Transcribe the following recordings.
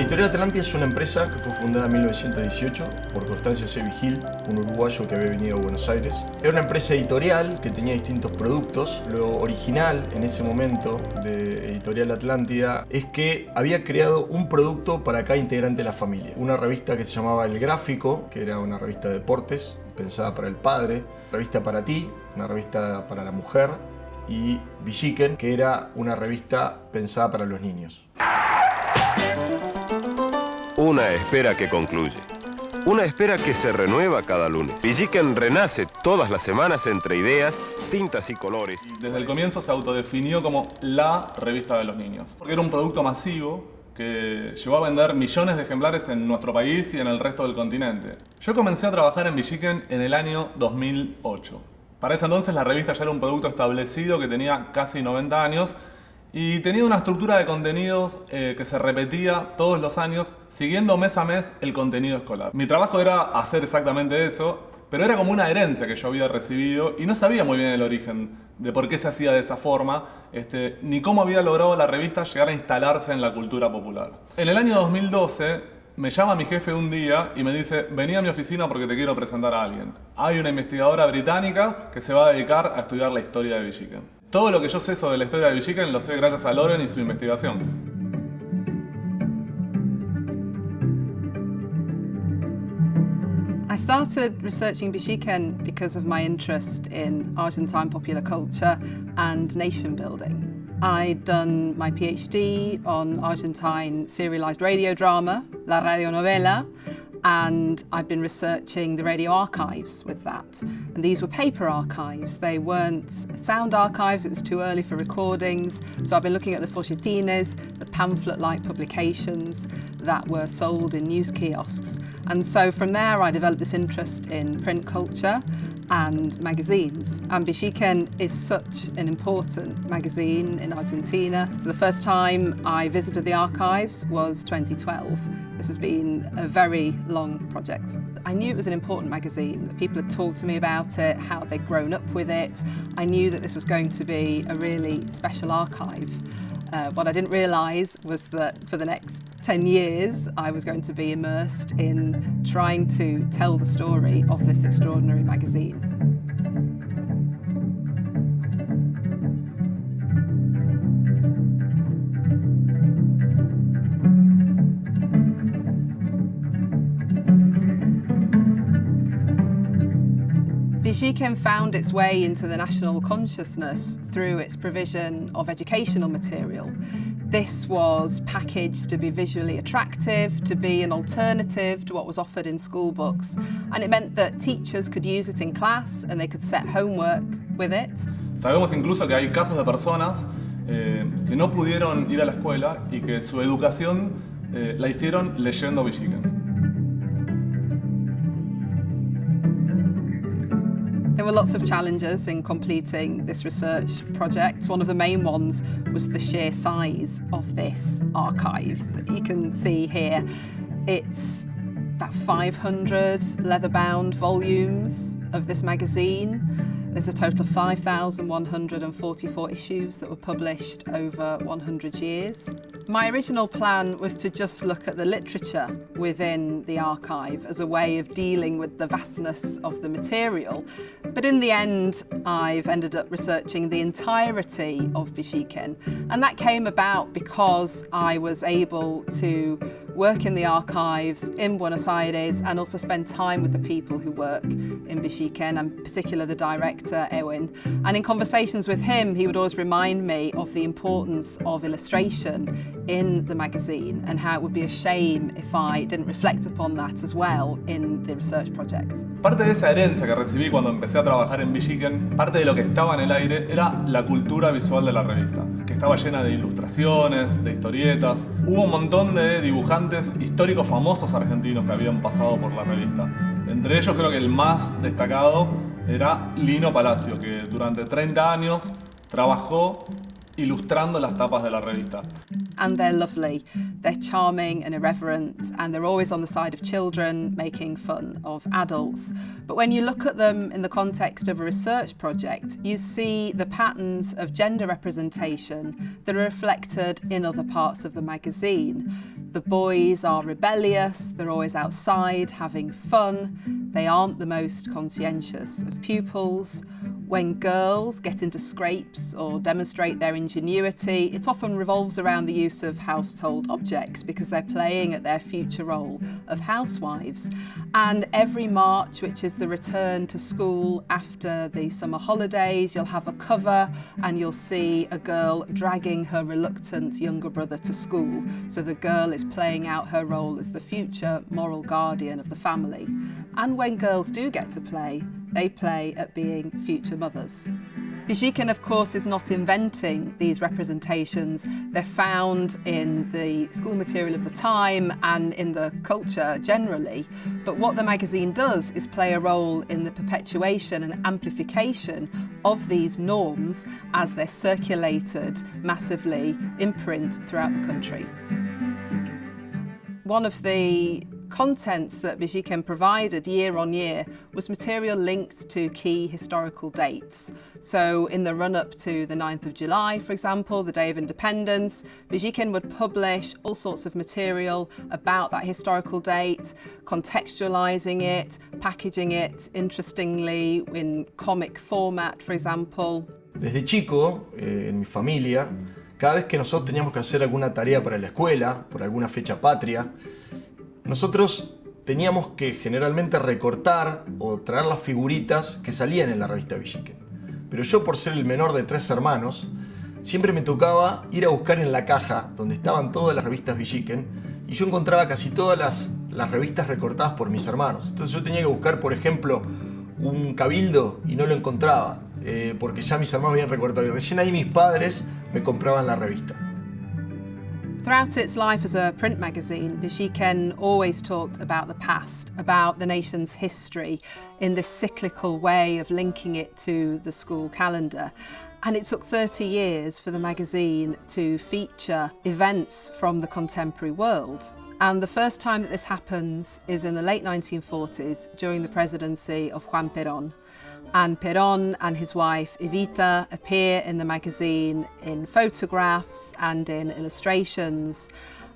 Editorial Atlántida es una empresa que fue fundada en 1918 por Constancio C. Vigil, un uruguayo que había venido a Buenos Aires. Era una empresa editorial que tenía distintos productos. Lo original en ese momento de Editorial Atlántida es que había creado un producto para cada integrante de la familia. Una revista que se llamaba El Gráfico, que era una revista de deportes pensada para el padre, Revista para ti, una revista para la mujer, y Billiken, que era una revista pensada para los niños. Una espera que concluye. Una espera que se renueva cada lunes. Billiken renace todas las semanas entre ideas, tintas y colores. Desde el comienzo se autodefinió como la revista de los niños, porque era un producto masivo que llegó a vender millones de ejemplares en nuestro país y en el resto del continente. Yo comencé a trabajar en Billiken en el año 2008. Para ese entonces la revista ya era un producto establecido que tenía casi 90 años y tenía una estructura de contenidos que se repetía todos los años, siguiendo mes a mes el contenido escolar. Mi trabajo era hacer exactamente eso, pero era como una herencia que yo había recibido y no sabía muy bien el origen de por qué se hacía de esa forma, ni cómo había logrado la revista llegar a instalarse en la cultura popular. En el año 2012 me llama mi jefe un día y me dice: vení a mi oficina porque te quiero presentar a alguien. Hay una investigadora británica que se va a dedicar a estudiar la historia de Billiken. Todo lo que yo sé sobre la historia de Billiken lo sé gracias a Lauren y su investigación. I started researching Billiken because of my interest in Argentine popular culture and nation building. I'd done my PhD on Argentine serialized radio drama, La Radionovela, and I've been researching the radio archives with that. And these were paper archives. They weren't sound archives, it was too early for recordings. So I've been looking at the folletines, the pamphlet-like publications that were sold in news kiosks. And so from there I developed this interest in print culture and magazines. And Billiken is such an important magazine in Argentina. So the first time I visited the archives was 2012. This has been a very long project. I knew it was an important magazine, that people had talked to me about it, how they'd grown up with it. I knew that this was going to be a really special archive. What I didn't realise was that for the next 10 years I was going to be immersed in trying to tell the story of this extraordinary magazine. Billiken found its way into the national consciousness through its provision of educational material. This was packaged to be visually attractive, to be an alternative to what was offered in school books, and it meant that teachers could use it in class and they could set homework with it. Sabemos incluso que hay casos de personas que no pudieron ir a la escuela y que su educación la hicieron leyendo Billiken. There were lots of challenges in completing this research project. One of the main ones was the sheer size of this archive that you can see here. It's about 500 leather-bound volumes of this magazine. There's a total of 5,144 issues that were published over 100 years. My original plan was to just look at the literature within the archive as a way of dealing with the vastness of the material. But in the end, I've ended up researching the entirety of Billiken. And that came about because I was able to work in the archives in Buenos Aires and also spend time with the people who work in Billiken, and in particular the director, Euhen. And in conversations with him, he would always remind me of the importance of illustration in the magazine and how it would be a shame if I didn't reflect upon that as well in the research project. Parte de esa herencia que recibí cuando empecé a trabajar en Billiken, parte de lo que estaba en el aire era la cultura visual de la revista, que estaba llena de ilustraciones, de historietas. Hubo un montón de dibujantes históricos famosos argentinos que habían pasado por la revista. Entre ellos creo que el más destacado era Lino Palacio, que durante 30 años trabajó ilustrando las tapas de la revista. and they're lovely. They're charming and irreverent, and they're always on the side of children, making fun of adults. But when you look at them in the context of a research project, you see the patterns of gender representation that are reflected in other parts of the magazine. The boys are rebellious, they're always outside having fun, they aren't the most conscientious of pupils. When girls get into scrapes or demonstrate their ingenuity, it often revolves around the use of household objects because they're playing at their future role of housewives. And every March, which is the return to school after the summer holidays, you'll have a cover and you'll see a girl dragging her reluctant younger brother to school. So the girl is playing out her role as the future moral guardian of the family. And when girls do get to play, they play at being future mothers. Billiken, of course, is not inventing these representations. They're found in the school material of the time and in the culture generally. But what the magazine does is play a role in the perpetuation and amplification of these norms as they're circulated massively in print throughout the country. One of the contents that Billiken provided year on year was material linked to key historical dates. So in the run-up to the 9th of July, for example, the Day of Independence, Billiken would publish all sorts of material about that historical date, contextualizing it, packaging it, interestingly, in comic format, for example. Desde chico, en mi familia, cada vez que nosotros teníamos que hacer alguna tarea para la escuela, por alguna fecha patria, nosotros teníamos que generalmente recortar o traer las figuritas que salían en la revista Billiken. Pero yo, por ser el menor de 3 hermanos, siempre me tocaba ir a buscar en la caja donde estaban todas las revistas Billiken y yo encontraba casi todas las revistas recortadas por mis hermanos. Entonces yo tenía que buscar, por ejemplo, un cabildo y no lo encontraba porque ya mis hermanos habían recortado y recién ahí mis padres me compraban la revista. Throughout its life as a print magazine, Billiken always talked about the past, about the nation's history, in this cyclical way of linking it to the school calendar. And it took 30 years for the magazine to feature events from the contemporary world. And the first time that this happens is in the late 1940s, during the presidency of Juan Perón. And Perón and his wife Evita appear in the magazine in photographs and in illustrations.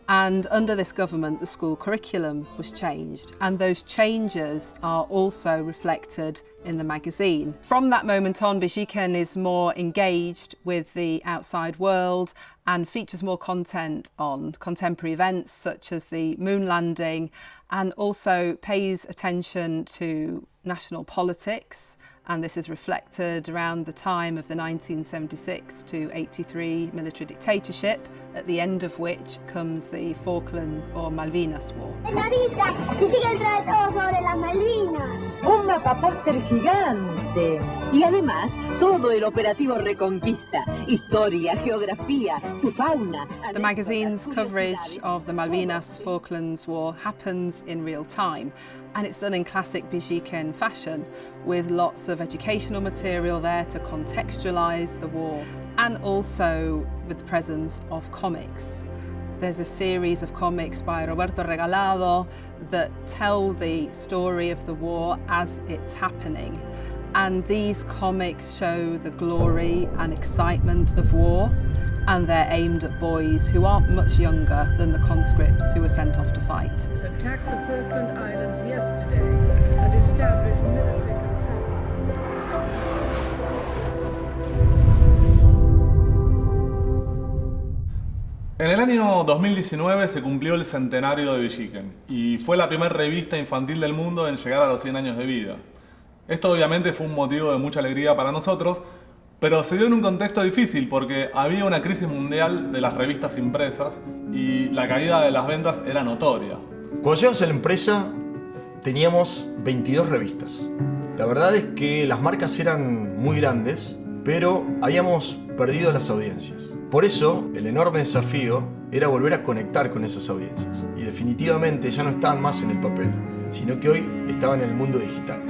And under this government, the school curriculum was changed, and those changes are also reflected in the magazine. From that moment on, Billiken is more engaged with the outside world and features more content on contemporary events such as the moon landing, and also pays attention to national politics. And this is reflected around the time of the 1976 to 83 military dictatorship, at the end of which comes the Falklands or Malvinas War. Señorita, Billiken trae todo sobre las Malvinas. Un mapapóster gigante. Y además, todo el operativo Reconquista, historia, geografía, su fauna. The magazine's coverage of the Malvinas Falklands War happens in real time. And it's done in classic Billiken fashion, with lots of educational material there to contextualise the war, and also with the presence of comics. There's a series of comics by Roberto Regalado that tell the story of the war as it's happening. And these comics show the glory and excitement of war, and they're aimed at boys who aren't much younger than the conscripts who were sent off to fight. Attacked the Falkland Islands yesterday and established military control. En el año 2019 se cumplió el centenario de Billiken y fue la primera revista infantil del mundo en llegar a los 100 años de vida. Esto obviamente fue un motivo de mucha alegría para nosotros, pero se dio en un contexto difícil porque había una crisis mundial de las revistas impresas y la caída de las ventas era notoria. Cuando llegamos a la empresa teníamos 22 revistas. La verdad es que las marcas eran muy grandes, pero habíamos perdido las audiencias. Por eso el enorme desafío era volver a conectar con esas audiencias. Y definitivamente ya no estaban más en el papel, sino que hoy estaban en el mundo digital.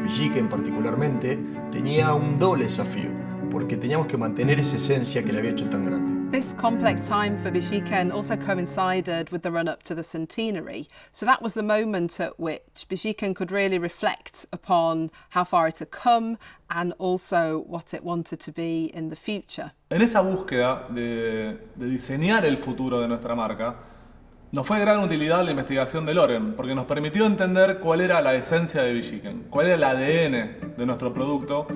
Billiken particularmente tenía un doble desafío, porque teníamos que mantener esa esencia que le había hecho tan grande. This complex time for Billiken also coincided with the run-up to the centenary. So that was the moment at which Billiken could really reflect upon how far it had come and also what it wanted to be in the future. En esa búsqueda de diseñar el futuro de nuestra marca, nos fue de gran utilidad la investigación de Lauren, porque nos permitió entender cuál era la esencia de Billiken, cuál era el ADN de nuestro producto,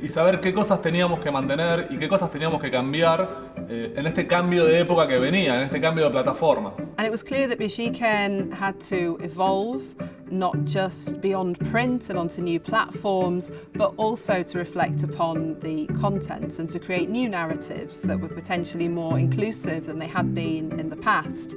y saber qué cosas teníamos que mantener y qué cosas teníamos que cambiar en este cambio de época que venía, en este cambio de plataforma. And it was clear that Billiken had to evolve, not just beyond print and onto new platforms, but also to reflect upon the content and to create new narratives that were potentially more inclusive than they had been in the past.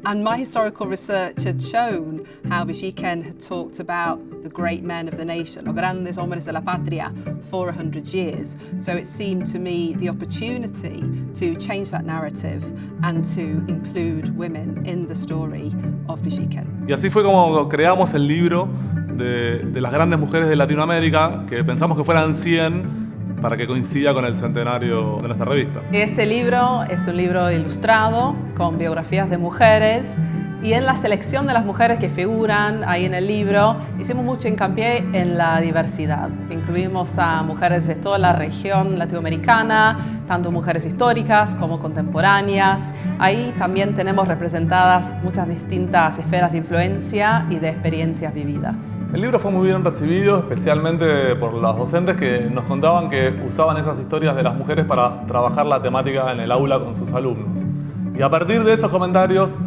And my historical research had shown how Billiken had talked about the great men of the nation, los grandes hombres de la patria, for 100 years. So it seemed to me the opportunity to change that narrative and to include women in the story of Billiken. Y así fue como creamos el libro de las grandes mujeres de Latinoamérica, que pensamos que fueran 100 para que coincida con el centenario de nuestra revista. Este libro es un libro ilustrado con biografías de mujeres, y en la selección de las mujeres que figuran ahí en el libro hicimos mucho hincapié en la diversidad. Incluimos a mujeres de toda la región latinoamericana, tanto mujeres históricas como contemporáneas. Ahí también tenemos representadas muchas distintas esferas de influencia y de experiencias vividas. El libro fue muy bien recibido, especialmente por los docentes que nos contaban que usaban esas historias de las mujeres para trabajar la temática en el aula con sus alumnos. Y a partir de esos comentarios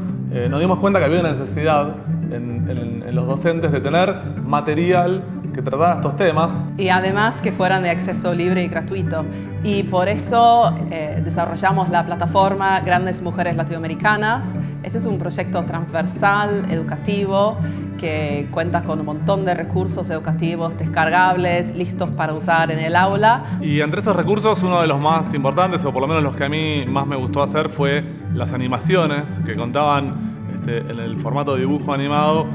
nos dimos cuenta que había una necesidad en los docentes de tener material que tratara estos temas. Y además que fueran de acceso libre y gratuito. Y por eso desarrollamos la plataforma Grandes Mujeres Latinoamericanas. Este es un proyecto transversal, educativo, que cuenta con un montón de recursos educativos descargables, listos para usar en el aula. Y entre esos recursos, uno de los más importantes, o por lo menos los que a mí más me gustó hacer, fue las animaciones que contaban en el formato de dibujo animado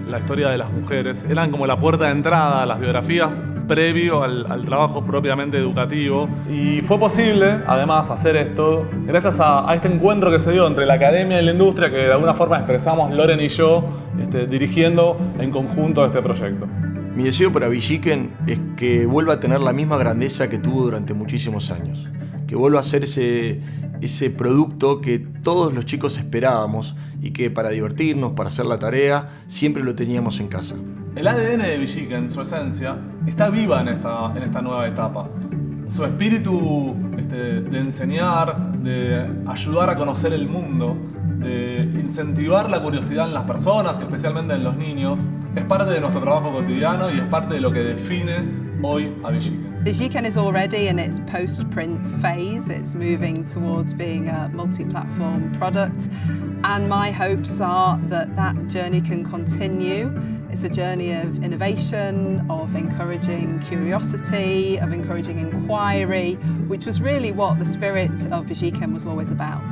la historia de las mujeres. Eran como la puerta de entrada a las biografías previo al trabajo propiamente educativo. Y fue posible, además, hacer esto gracias a este encuentro que se dio entre la academia y la industria, que de alguna forma expresamos Lauren y yo dirigiendo en conjunto este proyecto. Mi deseo para Billiken es que vuelva a tener la misma grandeza que tuvo durante muchísimos años. Que vuelva a ser ese producto que todos los chicos esperábamos y que para divertirnos, para hacer la tarea, siempre lo teníamos en casa. El ADN de Billiken, su esencia, está viva en esta nueva etapa. Su espíritu de enseñar, de ayudar a conocer el mundo, de incentivar la curiosidad en las personas y especialmente en los niños, es parte de nuestro trabajo cotidiano y es parte de lo que define hoy a Billiken. Billiken is already in its post-print phase. It's moving towards being a multi-platform product, and my hopes are that that journey can continue. It's a journey of innovation, of encouraging curiosity, of encouraging inquiry, which was really what the spirit of Billiken was always about.